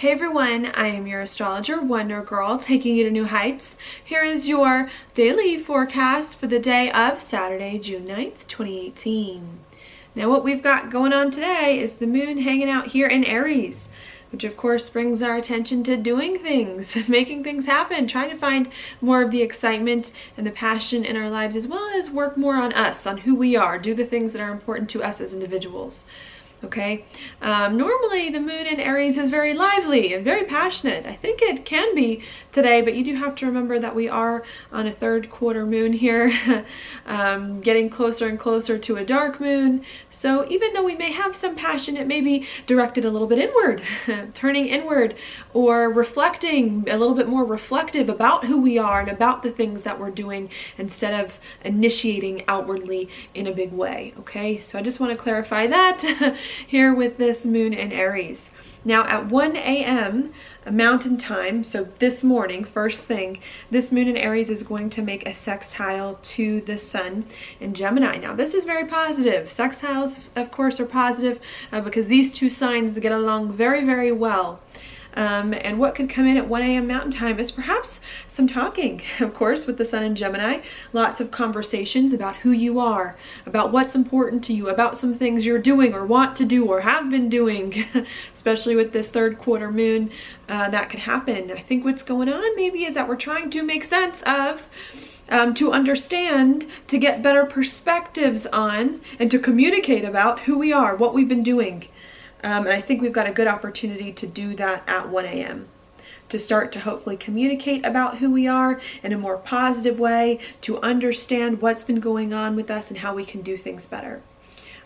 Hey everyone, I am your astrologer, Wonder Girl, taking you to new heights. Here is your daily forecast for the day of Saturday, June 9th, 2018. Now what we've got going on today is the moon hanging out here in Aries, which of course brings our attention to doing things, making things happen, trying to find more of the excitement and the passion in our lives, as well as work more on us, on who we are, do the things that are important to us as individuals. Okay, normally the moon in Aries is very lively and very passionate. I think it can be today, but you do have to remember that we are on a third quarter moon here, getting closer and closer to a dark moon. So even though we may have some passion, it may be directed a little bit inward, turning inward, or reflecting, a little bit more reflective about who we are and about the things that we're doing, instead of initiating outwardly in a big way. Okay, so I just want to clarify that here with this moon in Aries. Now at 1 a.m. Mountain Time, so this morning, first thing, this moon in Aries is going to make a sextile to the sun in Gemini. Now this is very positive. Sextiles, of course, are positive because these two signs get along very, very well. And what could come in at 1 a.m. Mountain Time is perhaps some talking, of course, with the sun in Gemini. Lots of conversations about who you are, about what's important to you, about some things you're doing or want to do or have been doing, especially with this third quarter moon. That could happen. I think what's going on maybe is that we're trying to make sense of, to understand, to get better perspectives on, and to communicate about who we are, what we've been doing. And I think we've got a good opportunity to do that at 1 a.m. to start to hopefully communicate about who we are in a more positive way, to understand what's been going on with us and how we can do things better.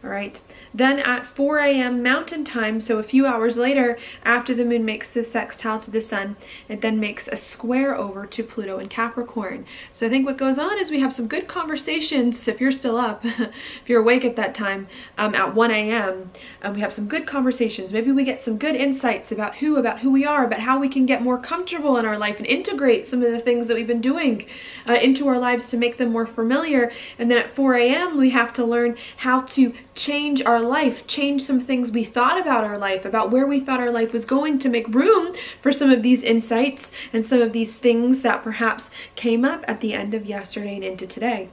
All right, then at 4 a.m. Mountain Time, so a few hours later, after the moon makes this sextile to the sun, it then makes a square over to Pluto in Capricorn. So I think what goes on is we have some good conversations, if you're still up, if you're awake at that time, at 1 a.m. We have some good conversations. Maybe we get some good insights about who we are, about how we can get more comfortable in our life and integrate some of the things that we've been doing into our lives to make them more familiar. And then at 4 a.m. we have to learn how to change our life, change some things we thought about our life, about where we thought our life was going, to make room for some of these insights and some of these things that perhaps came up at the end of yesterday and into today.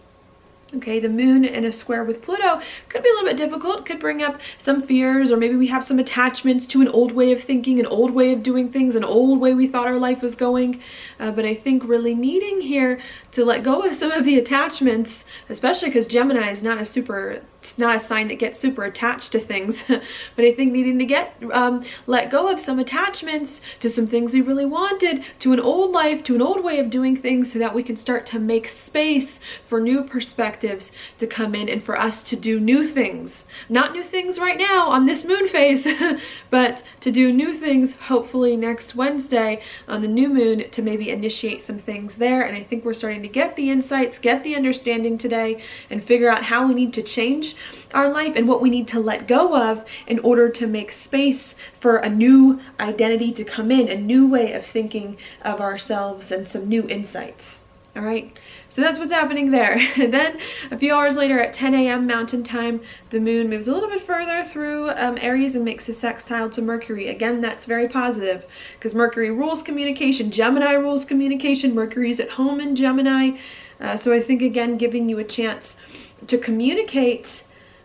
Okay, the moon in a square with Pluto could be a little bit difficult, could bring up some fears, or maybe we have some attachments to an old way of thinking, an old way of doing things, an old way we thought our life was going. But I think really needing here to let go of some of the attachments, especially because Gemini is not it's not a sign that gets super attached to things, but I think needing to let go of some attachments to some things we really wanted, to an old life, to an old way of doing things, so that we can start to make space for new perspectives to come in and for us to do new things. Not new things right now on this moon phase, but to do new things hopefully next Wednesday on the new moon, to maybe initiate some things there. And I think we're starting to get the insights, get the understanding today, and figure out how we need to change our life and what we need to let go of in order to make space for a new identity to come in, a new way of thinking of ourselves, and some new insights. All right, so that's what's happening there. And then a few hours later at 10 a.m. Mountain Time, the moon moves a little bit further through Aries and makes a sextile to Mercury. Again, that's very positive because Mercury rules communication. Gemini rules communication. Mercury's at home in Gemini. So I think, again, giving you a chance to communicate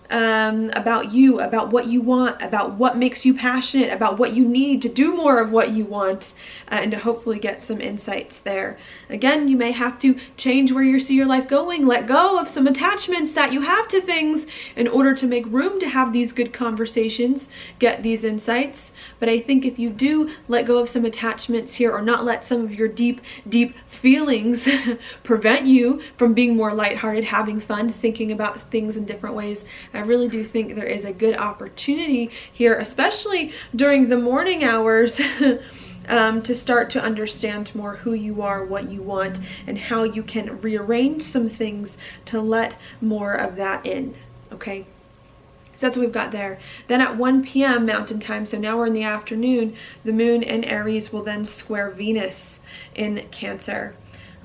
about you, about what you want, about what makes you passionate, about what you need to do more of what you want, and to hopefully get some insights there. Again, you may have to change where you see your life going, let go of some attachments that you have to things in order to make room to have these good conversations, get these insights. But I think if you do let go of some attachments here, or not let some of your deep, deep feelings prevent you from being more lighthearted, having fun, thinking about things in different ways, I really do think there is a good opportunity here, especially during the morning hours, to start to understand more who you are, what you want, and how you can rearrange some things to let more of that in. Okay, so that's what we've got there. Then at 1 p.m. Mountain Time, so now we're in the afternoon, the moon in Aries will then square Venus in Cancer.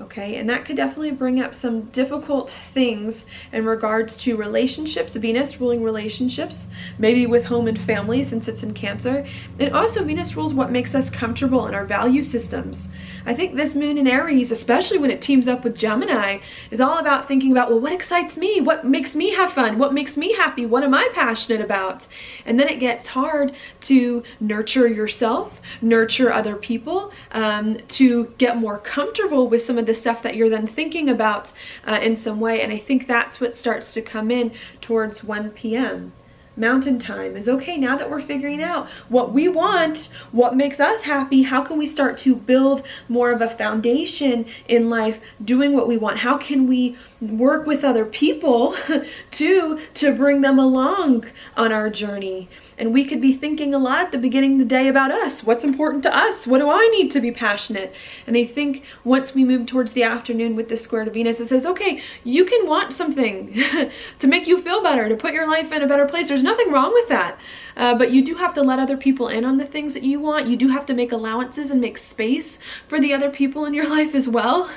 Okay, and that could definitely bring up some difficult things in regards to relationships, Venus ruling relationships, maybe with home and family since it's in Cancer. And also Venus rules what makes us comfortable in our value systems. I think this moon in Aries, especially when it teams up with Gemini, is all about thinking about, well, what excites me? What makes me have fun? What makes me happy? What am I passionate about? And then it gets hard to nurture yourself, nurture other people, to get more comfortable with some of the stuff that you're then thinking about in some way. And I think that's what starts to come in towards 1 p.m. Mountain time is okay. Now that we're figuring out what we want, what makes us happy, how can we start to build more of a foundation in life doing what we want? How can we work with other people to bring them along on our journey? And we could be thinking a lot at the beginning of the day about us. What's important to us? What do I need to be passionate? And I think once we move towards the afternoon with the square to Venus, it says, okay, you can want something to make you feel better, to put your life in a better place. There's nothing wrong with that. But you do have to let other people in on the things that you want. You do have to make allowances and make space for the other people in your life as well.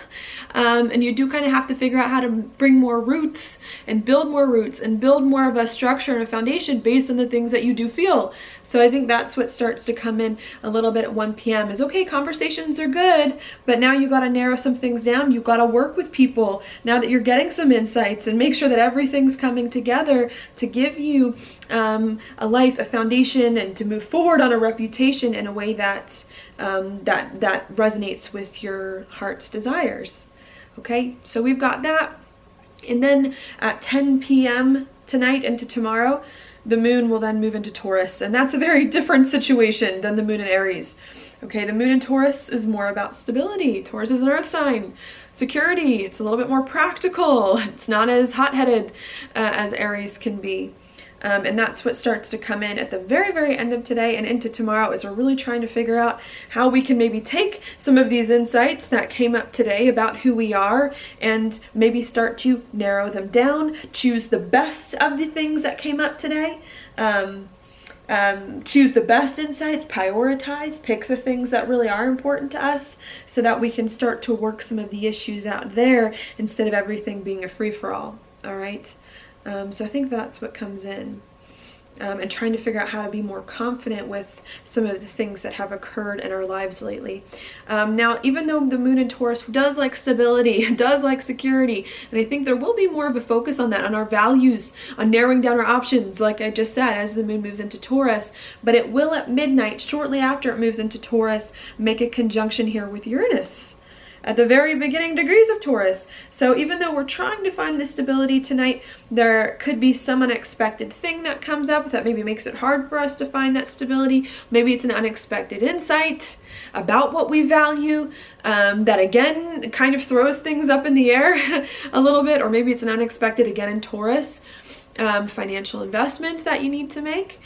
And you do kind of have to figure out how to bring more roots and build more roots and build more of a structure and a foundation based on the things that you do feel. So I think that's what starts to come in a little bit at 1 p.m. is, okay, conversations are good, but now you got to narrow some things down. You got to work with people now that you're getting some insights and make sure that everything's coming together to give you a life, a foundation, and to move forward on a reputation in a way that that resonates with your heart's desires. Okay, so we've got that. And then at 10 p.m. tonight into tomorrow, the moon will then move into Taurus. And that's a very different situation than the moon in Aries. Okay, the moon in Taurus is more about stability. Taurus is an earth sign. Security, it's a little bit more practical. It's not as hot-headed as Aries can be. And that's what starts to come in at the very, very end of today and into tomorrow, as we're really trying to figure out how we can maybe take some of these insights that came up today about who we are and maybe start to narrow them down, choose the best of the things that came up today, choose the best insights, prioritize, pick the things that really are important to us so that we can start to work some of the issues out there instead of everything being a free-for-all. All right. So I think that's what comes in, and trying to figure out how to be more confident with some of the things that have occurred in our lives lately. Now, even though the moon in Taurus does like stability, does like security, and I think there will be more of a focus on that, on our values, on narrowing down our options, like I just said, as the moon moves into Taurus, but it will at midnight, shortly after it moves into Taurus, make a conjunction here with Uranus at the very beginning degrees of Taurus. So even though we're trying to find the stability tonight, there could be some unexpected thing that comes up that maybe makes it hard for us to find that stability. Maybe it's an unexpected insight about what we value that again kind of throws things up in the air a little bit, or maybe it's an unexpected, again in Taurus, financial investment that you need to make.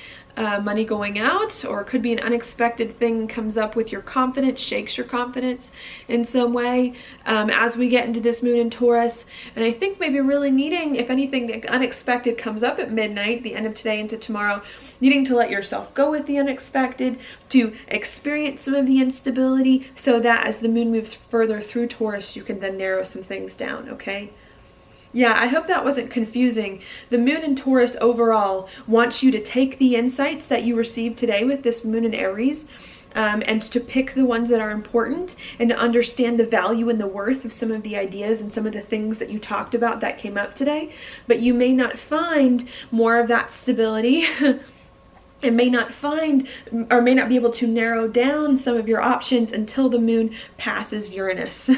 Money going out, or it could be an unexpected thing comes up with your confidence, shakes your confidence in some way as we get into this moon in Taurus. And I think maybe really needing, if anything unexpected comes up at midnight, the end of today into tomorrow, needing to let yourself go with the unexpected, to experience some of the instability, so that as the moon moves further through Taurus, you can then narrow some things down, okay? Yeah, I hope that wasn't confusing. The moon in Taurus overall wants you to take the insights that you received today with this moon in Aries and to pick the ones that are important and to understand the value and the worth of some of the ideas and some of the things that you talked about that came up today. But you may not find more of that stability and may not find or may not be able to narrow down some of your options until the moon passes Uranus,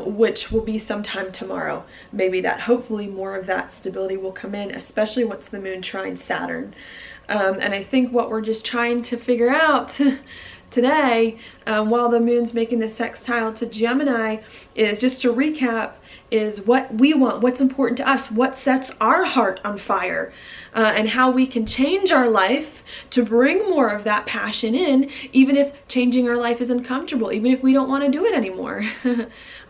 which will be sometime tomorrow. Maybe that hopefully more of that stability will come in, especially once the moon trines Saturn. And I think what we're just trying to figure out today, while the moon's making the sextile to Gemini, is, just to recap, is what we want, what's important to us, what sets our heart on fire, and how we can change our life to bring more of that passion in, even if changing our life is uncomfortable, even if we don't want to do it anymore.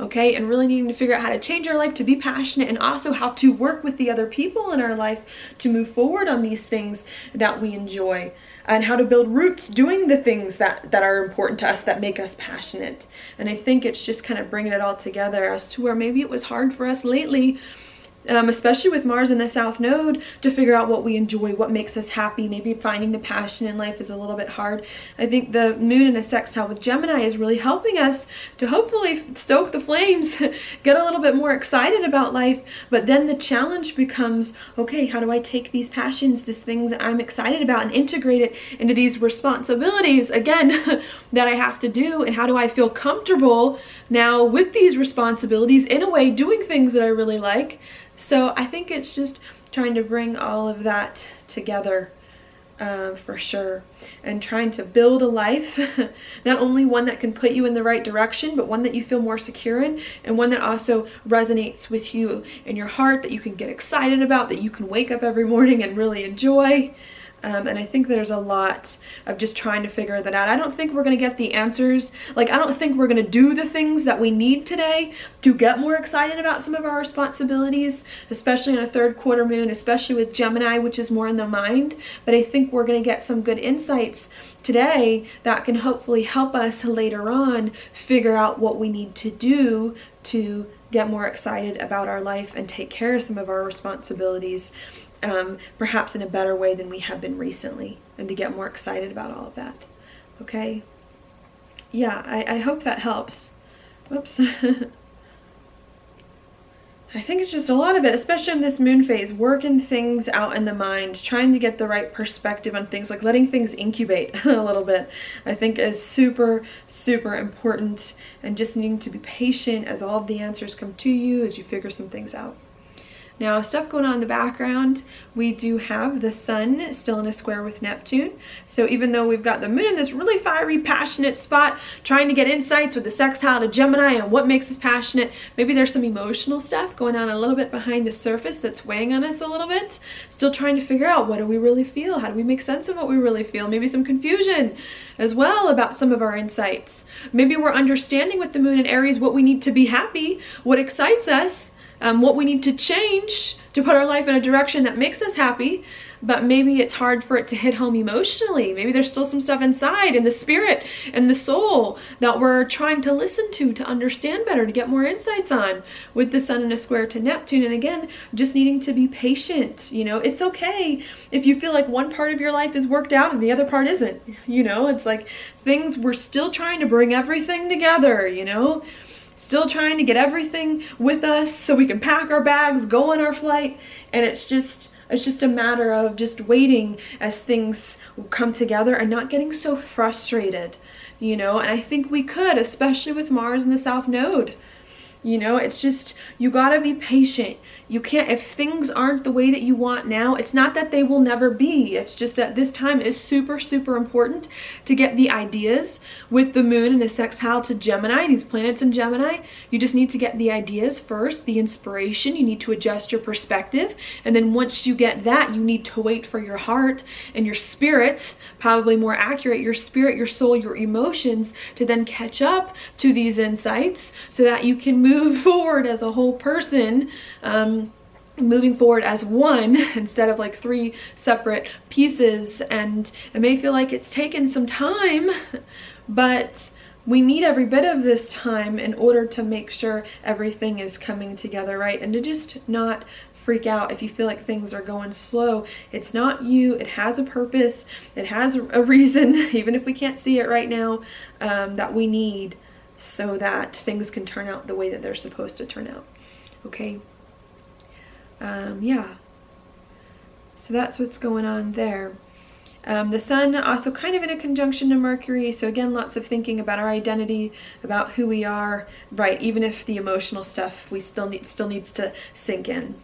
Okay, and really needing to figure out how to change our life to be passionate, and also how to work with the other people in our life to move forward on these things that we enjoy. and how to build roots doing the things that are important to us, that make us passionate. And I think it's just kind of bringing it all together as to where maybe it was hard for us lately, especially with Mars in the South Node, to figure out what we enjoy, what makes us happy. Maybe finding the passion in life is a little bit hard. I think the moon in a sextile with Gemini is really helping us to hopefully stoke the flames, get a little bit more excited about life. But then the challenge becomes, okay, how do I take these passions, these things that I'm excited about, and integrate it into these responsibilities, again, that I have to do? And how do I feel comfortable now with these responsibilities, in a way, doing things that I really like? So I think it's just trying to bring all of that together, for sure, and trying to build a life, not only one that can put you in the right direction, but one that you feel more secure in, and one that also resonates with you in your heart, that you can get excited about, that you can wake up every morning and really enjoy. And I think there's a lot of just trying to figure that out. I don't think we're going to get the answers. Like, I don't think we're going to do the things that we need today to get more excited about some of our responsibilities, especially in a third quarter moon, especially with Gemini, which is more in the mind. But I think we're going to get some good insights today that can hopefully help us later on figure out what we need to do to get more excited about our life and take care of some of our responsibilities, perhaps in a better way than we have been recently, and to get more excited about all of that. Okay? Yeah, I hope that helps. Whoops. I think it's just a lot of it, especially in this moon phase, working things out in the mind, trying to get the right perspective on things, like letting things incubate a little bit, I think is super, super important, and just needing to be patient as all of the answers come to you as you figure some things out. Now, stuff going on in the background, we do have the sun still in a square with Neptune. So even though we've got the moon in this really fiery, passionate spot, trying to get insights with the sextile to Gemini and what makes us passionate, maybe there's some emotional stuff going on a little bit behind the surface that's weighing on us a little bit. Still trying to figure out, what do we really feel? How do we make sense of what we really feel? Maybe some confusion as well about some of our insights. Maybe we're understanding with the moon in Aries what we need to be happy, what excites us, what we need to change to put our life in a direction that makes us happy, but maybe it's hard for it to hit home emotionally. Maybe there's still some stuff inside in the spirit and the soul that we're trying to listen to understand better, to get more insights on, with the sun in a square to Neptune. And again, just needing to be patient. You know, it's okay if you feel like one part of your life is worked out and the other part isn't. You know, it's like things, we're still trying to bring everything together, you know? Still trying to get everything with us so we can pack our bags, go on our flight. And it's just a matter of just waiting as things come together and not getting so frustrated, you know. And I think we could, especially with Mars in the South Node. You know, it's just, you gotta be patient. You can't, if things aren't the way that you want now, it's not that they will never be. It's just that this time is super, super important to get the ideas with the moon and a sextile to Gemini, these planets in Gemini. You just need to get the ideas first, the inspiration. You need to adjust your perspective. And then once you get that, you need to wait for your heart and your spirit, probably more accurate, your spirit, your soul, your emotions, to then catch up to these insights so that you can move forward as a whole person, moving forward as one instead of like three separate pieces. And it may feel like it's taken some time, but we need every bit of this time in order to make sure everything is coming together right, and to just not freak out if you feel like things are going slow. It's not you. It has a purpose. It has a reason, even if we can't see it right now, that we need, so that things can turn out the way that they're supposed to turn out. Okay? Yeah. So that's what's going on there. The sun also kind of in a conjunction to Mercury. So again, lots of thinking about our identity, about who we are, right? Even if the emotional stuff we still needs to sink in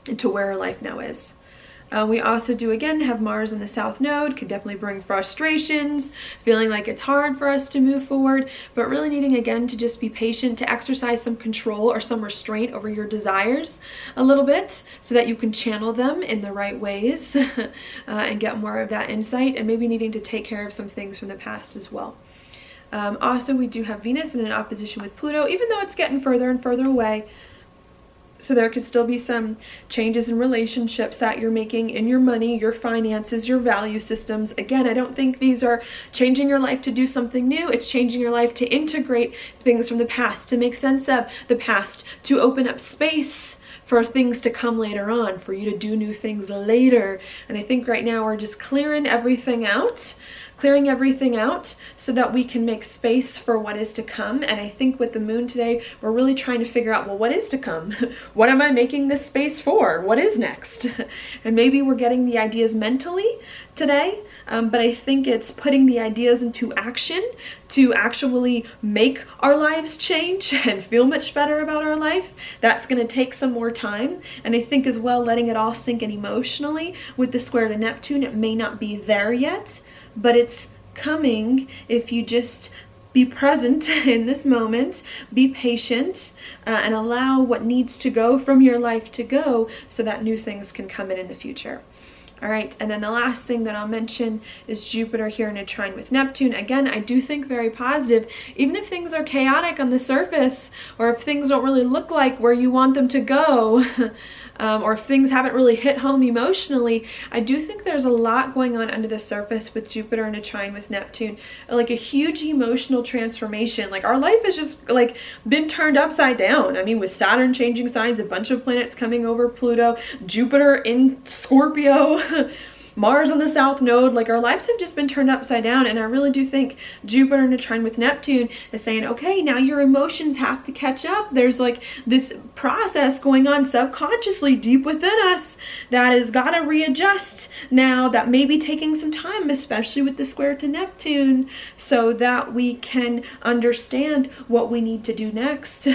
into where our life now is. We also do, again, have Mars in the South Node. Could definitely bring frustrations, feeling like it's hard for us to move forward, but really needing, again, to just be patient, to exercise some control or some restraint over your desires a little bit, so that you can channel them in the right ways and get more of that insight, and maybe needing to take care of some things from the past as well. Also, we do have Venus in an opposition with Pluto, even though it's getting further and further away. So there could still be some changes in relationships that you're making, in your money, your finances, your value systems. Again, I don't think these are changing your life to do something new. It's changing your life to integrate things from the past, to make sense of the past, to open up space for things to come later on, for you to do new things later. And I think right now we're just clearing everything out so that we can make space for what is to come. And I think with the moon today, we're really trying to figure out, well, what is to come? What am I making this space for? What is next? And maybe we're getting the ideas mentally today, but I think it's putting the ideas into action to actually make our lives change and feel much better about our life. That's going to take some more time. And I think as well, letting it all sink in emotionally with the square to Neptune. It may not be there yet, but it's coming if you just be present in this moment, be patient, and allow what needs to go from your life to go so that new things can come in the future. All right, and then the last thing that I'll mention is Jupiter here in a trine with Neptune. Again, I do think very positive. Even if things are chaotic on the surface, or if things don't really look like where you want them to go, or if things haven't really hit home emotionally, I do think there's a lot going on under the surface with Jupiter in a trine with Neptune, like a huge emotional transformation. Like our life has just like been turned upside down. I mean, with Saturn changing signs, a bunch of planets coming over Pluto, Jupiter in Scorpio, Mars on the south node, like our lives have just been turned upside down. And I really do think Jupiter in a trine with Neptune is saying, okay, now your emotions have to catch up. There's like this process going on subconsciously deep within us that has got to readjust now, that may be taking some time, especially with the square to Neptune, so that we can understand what we need to do next.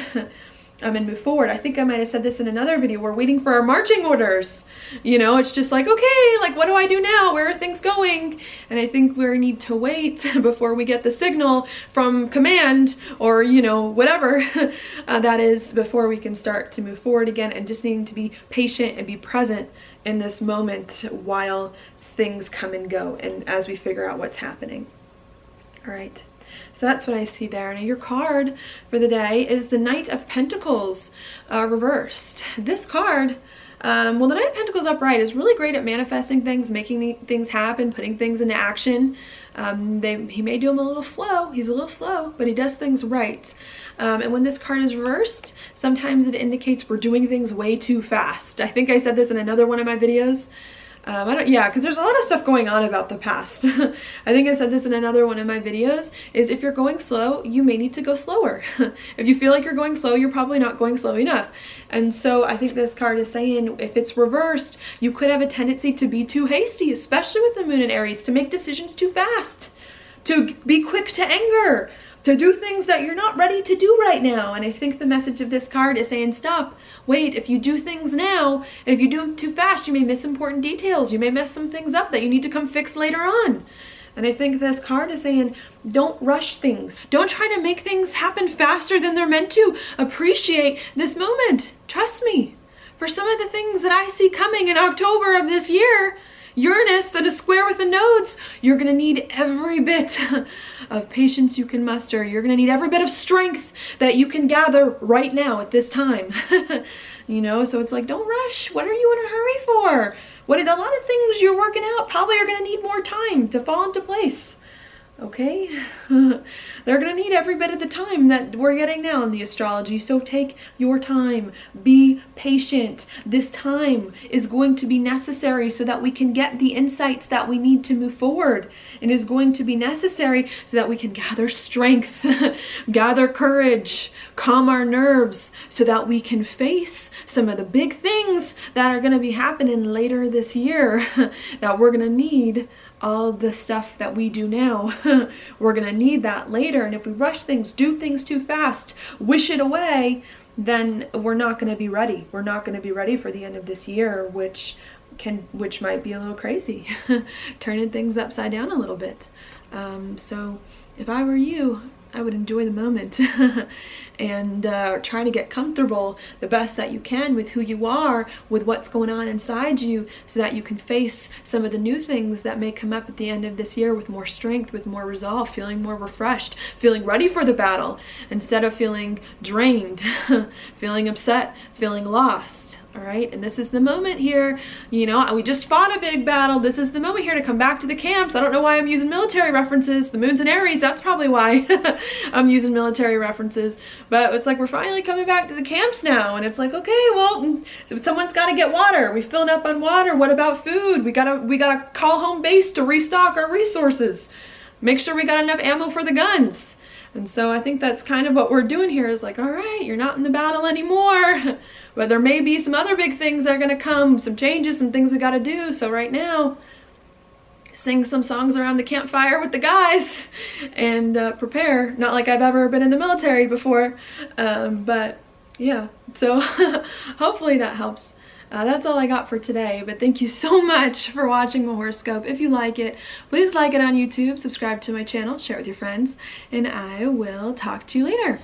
And move forward. I think I might have said this in another video. We're waiting for our marching orders. You know, it's just like, okay, like what do I do now? Where are things going? And I think we need to wait before we get the signal from command, or, you know, whatever that is, before we can start to move forward again, and just needing to be patient and be present in this moment while things come and go and as we figure out what's happening. All right. So that's what I see there. Now your card for the day is the Knight of Pentacles reversed. This card, well, the Knight of Pentacles upright is really great at manifesting things, making things happen, putting things into action. He may do them a little slow. He's a little slow, but he does things right. And when this card is reversed, sometimes it indicates we're doing things way too fast. I think I said this in another one of my videos. Because there's a lot of stuff going on about the past. I think I said this in another one of my videos, is if you're going slow, you may need to go slower. If you feel like you're going slow, you're probably not going slow enough. And so I think this card is saying, if it's reversed, you could have a tendency to be too hasty, especially with the moon in Aries, to make decisions too fast, to be quick to anger, to do things that you're not ready to do right now. And I think the message of this card is saying, stop, wait. If you do things now, and if you do them too fast, you may miss important details. You may mess some things up that you need to come fix later on. And I think this card is saying, don't rush things. Don't try to make things happen faster than they're meant to. Appreciate this moment. Trust me. For some of the things that I see coming in October of this year, Uranus at a square with the nodes, you're going to need every bit of patience you can muster. You're going to need every bit of strength that you can gather right now at this time. You know, so it's like, don't rush. What are you in a hurry for? A lot of things you're working out probably are going to need more time to fall into place. Okay? They're going to need every bit of the time that we're getting now in the astrology. So take your time. Be patient. This time is going to be necessary so that we can get the insights that we need to move forward. It is going to be necessary so that we can gather strength, gather courage, calm our nerves, so that we can face some of the big things that are going to be happening later this year that we're going to need. All the stuff that we do now, we're going to need that later. And if we rush things, do things too fast, wish it away, then we're not going to be ready. We're not going to be ready for the end of this year, which might be a little crazy, turning things upside down a little bit. So if I were you, I would enjoy the moment and trying to get comfortable the best that you can with who you are, with what's going on inside you, so that you can face some of the new things that may come up at the end of this year with more strength, with more resolve, feeling more refreshed, feeling ready for the battle instead of feeling drained, feeling upset, feeling lost. All right, and this is the moment here, you know, we just fought a big battle. This is the moment here to come back to the camps. I don't know why I'm using military references. The moon's in Aries, that's probably why I'm using military references. But it's like we're finally coming back to the camps now, and it's like, okay, well, someone's got to get water. We filled up on water. What about food? We gotta call home base to restock our resources. Make sure we got enough ammo for the guns. And so I think that's kind of what we're doing here, is like, all right, you're not in the battle anymore, but there may be some other big things that are going to come, some changes, some things we got to do. So right now, sing some songs around the campfire with the guys and prepare. Not like I've ever been in the military before, but yeah, so hopefully that helps. That's all I got for today, but thank you so much for watching my horoscope. If you like it, please like it on YouTube, subscribe to my channel, share it with your friends, and I will talk to you later.